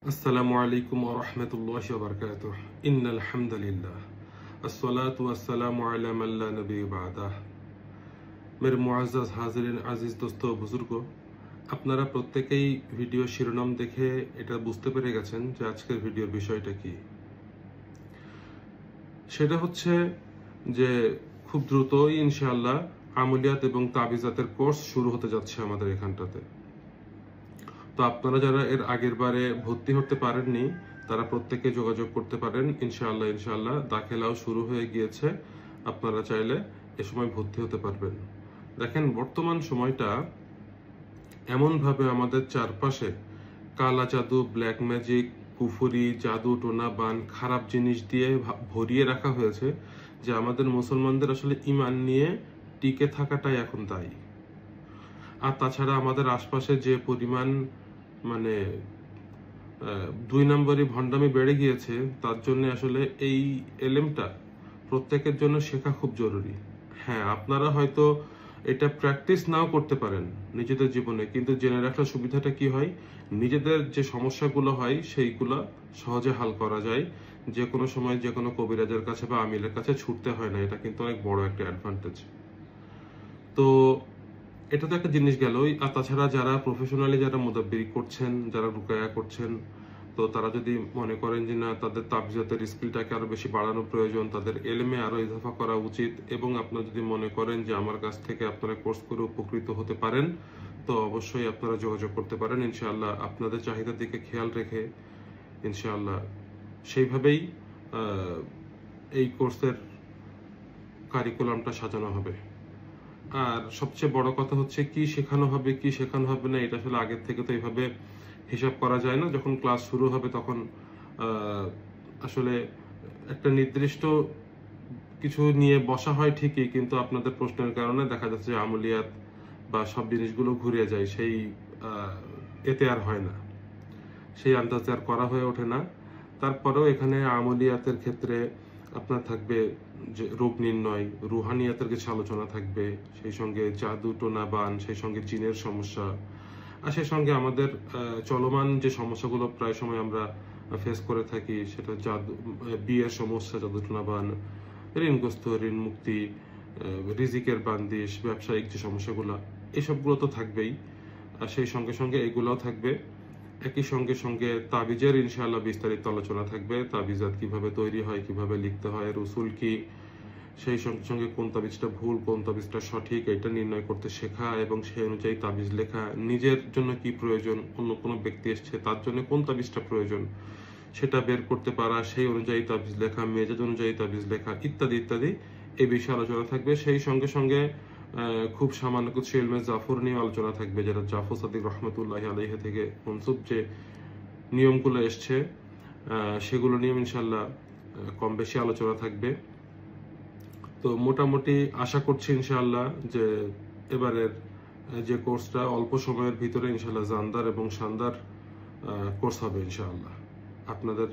अस्सलामु अलैकुम व रहमतुल्लाहि व बरकातुह। इन्नल हम्दुलिल्लाह अस्सलातु वस्सलामु अला मन ला नबी बादा। मेरे मुआज़्ज़ज़ हाज़िरीन, आज़िज़ दोस्तों, बुजुर्गों, আপনারা প্রত্যেকেই ভিডিও শিরোনাম দেখে এটা বুঝতে পেরে গেছেন যে আজকের ভিডিওর বিষয়টা কি। সেটা হচ্ছে যে খুব দ্রুতই ইনশাআল্লাহ আমলিয়াত এবং তাবিজাতের কোর্স শুরু হতে যাচ্ছে আমাদের এখানটাতে। তো আপনারা যারা এর আগের বারে ভর্তি হতে পারেননি তারা প্রত্যেকে যোগাযোগ করতে পারেন। ইনশাআল্লাহ দাখিলাও শুরু হয়ে গিয়েছে। আপনারা চাইলে এ সময় ভর্তি হতে পারবেন। দেখেন, বর্তমান সময়টা এমনভাবে আমাদের চারপাশে কালা জাদু, ব্ল্যাক ম্যাজিক, কুফরি, জাদু টোনা বান, খারাপ জিনিস দিয়ে ভরিয়ে রাখা হয়েছে যে আমাদের মুসলমানদের আসলে ঈমান নিয়ে টিকে থাকাটাই এখন দায়ী। আর তাছাড়া আমাদের আশপাশে যে পরিমাণ দুই নম্বরই ভণ্ডামি বেড়ে গিয়েছে, তার জন্য আসলে এই এলেমটা প্রত্যেকের জন্য শেখা খুব জরুরি। হ্যাঁ, আপনারা হয়তো এটা প্র্যাকটিস নাও করতে পারেন নিজেদের জীবনে, কিন্তু জেনে রাখার সুবিধাটা কি হয়, নিজেদের যে সমস্যাগুলো হয় সেইগুলো সহজে হাল করা যায়। যে কোনো সময় যে কোনো কবিরাজের কাছে বা আমিলের কাছে ছুটতে হয় না। এটা কিন্তু অনেক বড় একটা অ্যাডভান্টেজ। তো এটা তো একটা জিনিস গেলই। আর তাছাড়া যারা প্রফেশনালি যারা মুদাব্বির করছেন, যারা রুকায়া করছেন, তো তারা যদি মনে করেন যে না, তাদের তাবিজাতের স্কিলটাকে আরো বেশি বাড়ানো প্রয়োজন, তাদের এলেমে আরো ইজাফা করা উচিত, এবং আপনারা যদি মনে করেন যে আমার কাছ থেকে আপনারা কোর্স করে উপকৃত হতে পারেন, তো অবশ্যই আপনারা যোগাযোগ করতে পারেন। ইনশাআল্লাহ আপনাদের চাহিদার দিকে খেয়াল রেখে ইনশাআল্লাহ সেইভাবেই এই কোর্সের কারিকুলামটা সাজানো হবে। আর সবচেয়ে বড় কথা হচ্ছে কি শেখানো হবে কি শেখানো হবে না, এটা আসলে আগের থেকে তো এইভাবে হিসাব করা যায় না। যখন ক্লাস শুরু হবে তখন আসলে একটা নির্দিষ্ট কিছু নিয়ে বসা হয় ঠিকই, কিন্তু আপনাদের প্রশ্নের কারণে দেখা যাচ্ছে যে আমলিয়াত বা সব জিনিসগুলো ঘুরে যায়, সেই এতে আর হয় না, সেই আন্দাজে আর করা হয়ে ওঠে না। তারপরেও এখানে আমলিয়াতের ক্ষেত্রে আপনার থাকবে যে রোগ নির্ণয়, রুহানিয়াতের কিছু আলোচনা থাকবে, সেই সঙ্গে জাদু টোনা বান, সেই সঙ্গে জিনের সমস্যা, আর সেই সঙ্গে আমাদের চলমান যে সমস্যাগুলো প্রায় সময় আমরা ফেস করে থাকি, সেটা জাদু, বিয়ের সমস্যা, জাদু টোনা বান, ঋণগ্রস্ত, ঋণ মুক্তি, রিজিকের বান্দিশ, ব্যবসায়িক যে সমস্যাগুলো, এসবগুলো তো থাকবেই। আর সেই সঙ্গে সঙ্গে এগুলোও থাকবে। একই সঙ্গে তাবিজের ইনশাআল্লাহ বিস্তারিত আলোচনা থাকবে। তাবিজাত কিভাবে তৈরি হয়, কিভাবে লিখতে হয়, রসুল কি, সেই সঙ্গে কোন তাবিজটা ভুল, কোন তাবিজটা সঠিক, এটা নির্ণয় করতে শেখা, এবং সেই অনুযায়ী তাবিজ লেখা, নিজের জন্য কি প্রয়োজন, অন্য কোনো ব্যক্তি এসছে তার জন্য কোন তাবিজটা প্রয়োজন সেটা বের করতে পারা, সেই অনুযায়ী তাবিজ লেখা, মেজাজ অনুযায়ী তাবিজ লেখা, ইত্যাদি ইত্যাদি এই বিষয়ে আলোচনা থাকবে। সেই সঙ্গে খুব সামান্য কিছু ইলমে জাফর নিয়ে আলোচনা থাকবে, যেটা জাফর সাদিক রহমতুল্লাহ আলাইহি থেকে মনসুব যে নিয়মগুলো এসছে সেগুলো নিয়ে ইনশাল্লাহ কম বেশি আলোচনা থাকবে। তো মোটামুটি আশা করছি ইনশাআল্লাহ যে এবারের যে কোর্সটা অল্প সময়ের ভিতরে ইনশাআল্লাহ জানদার এবং শানদার কোর্স হবে ইনশাআল্লাহ। আপনাদের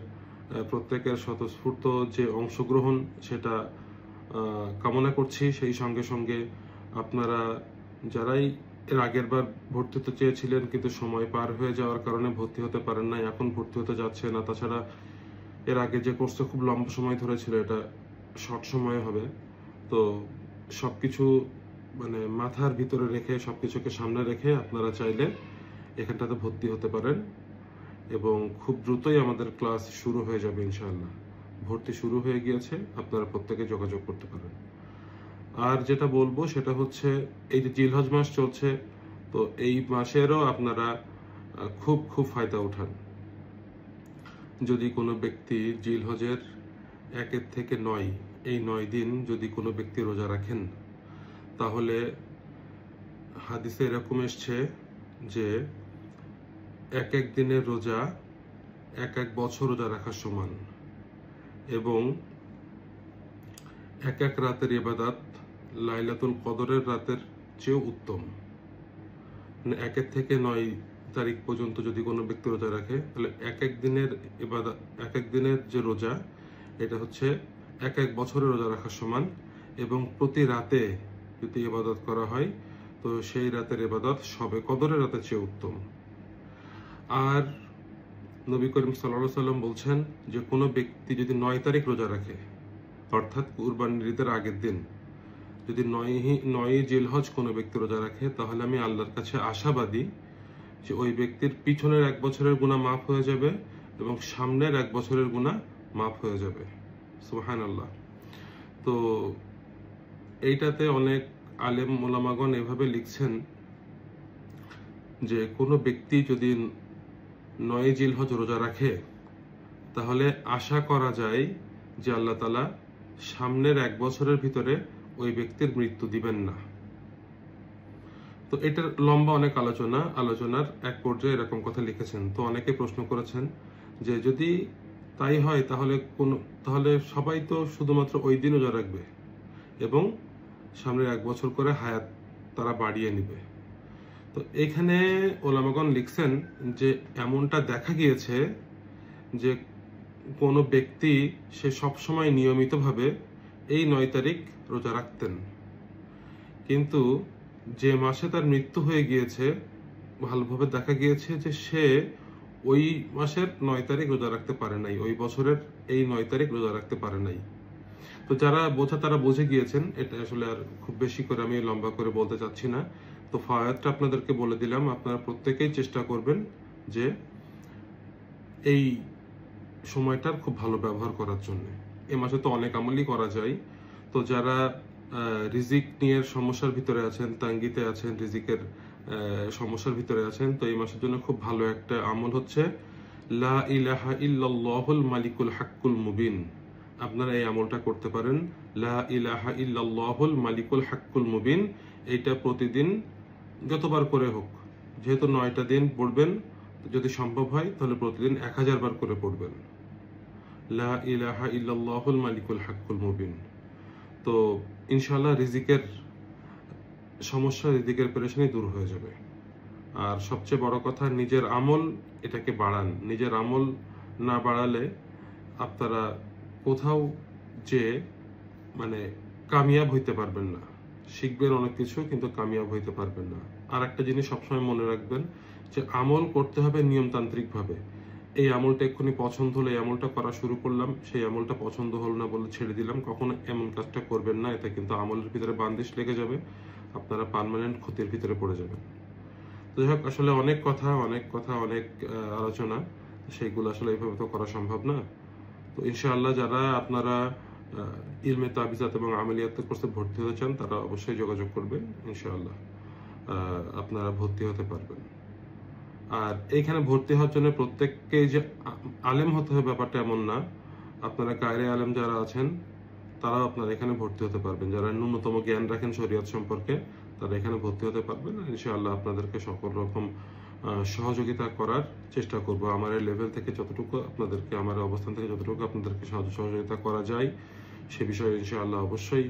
প্রত্যেকের স্বতঃস্ফূর্ত যে অংশগ্রহণ সেটা কামনা করছি। সেই সঙ্গে আপনারা যারাই এর আগের বার ভর্তি হতে চেয়েছিলেন কিন্তু সময় পার হয়ে যাওয়ার কারণে ভর্তি হতে পারেন না, এখন ভর্তি হতে যাচ্ছে না, তাছাড়া এর আগে যে কোর্সটা খুব লম্বা সময় ধরে ছিল এটা শর্ট সময়ে হবে, তো সবকিছু মাথার ভিতরে রেখে, সবকিছুকে সামনে রেখে আপনারা চাইলে এখানটাতে ভর্তি হতে পারেন, এবং খুব দ্রুতই আমাদের ক্লাস শুরু হয়ে যাবে ইনশাআল্লাহ। ভর্তি শুরু হয়ে গিয়েছে, আপনারা প্রত্যেকে যোগাযোগ করতে পারেন। আর যেটা বলবো সেটা হচ্ছে এই যে জিলহজ মাস চলছে, তো এই মাসেরও আপনারা খুব ফায়দা উঠান। যদি কোনো ব্যক্তি জিলহজের 1 থেকে 9 এই 9 দিন যদি কোনো ব্যক্তি রোজা রাখেন, তাহলে হাদিসে এরকম এসছে যে এক দিনের রোজা এক বছর রোজা রাখার সমান, এবং এক রাতের ইবাদত লাইলাতুল কদরের রাতের চেয়েও উত্তম। 1 থেকে 9 তারিখ পর্যন্ত যদি কোনো ব্যক্তি রোজা রাখে, তাহলে এক দিনের ইবাদত, এক দিনের যে রোজা, এটা হচ্ছে এক বছরের রোজা রাখার সমান, এবং প্রতি রাতে যদি ইবাদত করা হয় তো সেই রাতের ইবাদত শবে কদরের রাতের চেয়ে উত্তম। আর নবী করিম সাল্লাল্লাহু আলাইহি সাল্লাম বলছেন যে কোনো ব্যক্তি যদি 9 তারিখ রোজা রাখে, অর্থাৎ কুরবানির ঈদের আগের দিন যদি 9ই জিলহজ কোনো ব্যক্তি রোজা রাখে, তাহলে আমি আল্লাহর কাছে আশাবাদী যে ওই ব্যক্তির পিছনের 1 বছরের গুনাহ মাফ হয়ে যাবে এবং সামনের 1 বছরের গুনাহ মাফ হয়ে যাবে। সুবহানাল্লাহ। তো এইটাতে অনেক আলেম ওলামাগণ এভাবে লিখছেন যে কোনো ব্যক্তি যদি 9ই জিলহজ রোজা রাখে, তাহলে আশা করা যায় যে আল্লাহ তাআলা সামনের 1 বছরের ভিতরে ওই ব্যক্তির মৃত্যু দিবেন না। তো এটার লম্বা অনেক আলোচনার এক পর্যায়ে এরকম কথা লিখেছেন। তো অনেকে প্রশ্ন করেছেন যে যদি তাই হয় তাহলে সবাই তো শুধুমাত্র ওই দিন রোজা রাখবে এবং সামনের 1 বছর করে হায়াত তারা বাড়িয়ে নিবে। তো এখানে ওলামাগণ লিখছেন যে এমনটা দেখা গিয়েছে যে কোনো ব্যক্তি সে সবসময় নিয়মিতভাবে এই 9 তারিখ রোজা রাখতেন, কিন্তু যে মাসে তার মৃত্যু হয়ে গিয়েছে ভালোভাবে দেখা গিয়েছে যে সে ওই মাসের 9 তারিখ রোজা রাখতে পারে নাই, ওই বছরের এই 9 তারিখ রোজা রাখতে পারে নাই। তো যারা বোঝা তারা বুঝে গিয়েছেন। এটা আসলে আর খুব বেশি করে আমি লম্বা করে বলতে চাচ্ছি না। তো ফায়াতটা আপনাদেরকে বলে দিলাম, আপনারা প্রত্যেকেই চেষ্টা করবেন যে এই সময়টার খুব ভালো ব্যবহার করার জন্য। এই মাসে তো অনেক আমলই করা যায়। তো যারা রিজিক নিয়ে সমস্যার ভিতরে আছেন, তাঙ্গিতে আছেন, রিজিকের সমস্যার ভিতরে আছেন, তো এই মাসের জন্য খুব ভালো একটা আমল হচ্ছে লা ইলাহা ইল্লাল্লাহুল মালিকুল হাক্কুল মুবিন। আপনারা এই আমলটা করতে পারেন, লা ইলাহা ইল্লাল্লাহুল মালিকুল হাক্কুল মুবিন। এইটা প্রতিদিন যতবার করে হোক, যেহেতু 9টা দিন পড়বেন, যদি সম্ভব হয় তাহলে প্রতিদিন 1000 বার করে পড়বেন, লা ইলাহা ইল্লাল্লাহুল মালিকুল হাক্কুল মুবিন। তো ইনশাআল্লাহ রিজিকের সমস্যা, রিজিকের পেরেশানি দূর হয়ে যাবে। আর সবচেয়ে বড় কথা, নিজের আমল এটাকে বাড়ান। নিজের আমল না বাড়ালে আপনারা কোথাও যে কামিয়াব হইতে পারবেন না। শিখবেন অনেক কিছু, কিন্তু কামিয়াব হইতে পারবেন না। আর একটা জিনিস সবসময় মনে রাখবেন যে আমল করতে হবে নিয়মতান্ত্রিক ভাবে। এই আমলটা এক্ষুনি পছন্দ হলো, এই আমলটা করা শুরু করলাম, সেই আমলটা পছন্দ হলো না বলে ছেড়ে দিলাম, কখনো এমন কাজটা করবেন না। এতে কিন্তু আমলের ভিতরে বান্দিশ লেগে যাবে, আপনারা পার্মানেন্ট ক্ষতির ভিতরে পড়ে যাবেন। তো যাই হোক, আসলে অনেক কথা অনেক আলোচনা, সেইগুলো আসলে এইভাবে তো করা সম্ভব না। তো ইনশাআল্লাহ যারা আপনারা ইলমে তাবিজাত এবং আমেলিয়াত কোর্সে ভর্তি হতে চান, তারা অবশ্যই যোগাযোগ করবেন। ইনশাআল্লাহ আপনারা ভর্তি হতে পারবেন। আর এইখানে ভর্তি হওয়ার জন্য প্রত্যেককে যে আলেম হতে হবে ব্যাপারটা এমন না। আপনারা কায়রে আলেম যারা আছেন তারাও আপনারা এখানে ভর্তি হতে পারবেন। যারা ন্যূনতম জ্ঞান রাখেন শরীয়ত সম্পর্কে, তারা এখানে ভর্তি হতে পারবেন। ইনশাআল্লাহ আপনাদেরকে সকল রকম সহযোগিতা করার চেষ্টা করব। আমার এই লেভেল থেকে যতটুকু আপনাদেরকে, আমার অবস্থান থেকে যতটুকু আপনাদেরকে সহযোগিতা করা যায়, সে বিষয়ে ইনশাআল্লাহ অবশ্যই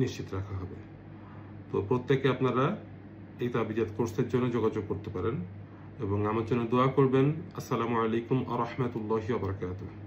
নিশ্চিত রাখা হবে। তো প্রত্যেকে আপনারা এই তাবিজাত কোর্সের জন্য যোগাযোগ করতে পারেন এবং আমার জন্য দোয়া করবেন। আসসালামু আলাইকুম ওয়া রাহমাতুল্লাহি ওয়া বারাকাতুহু।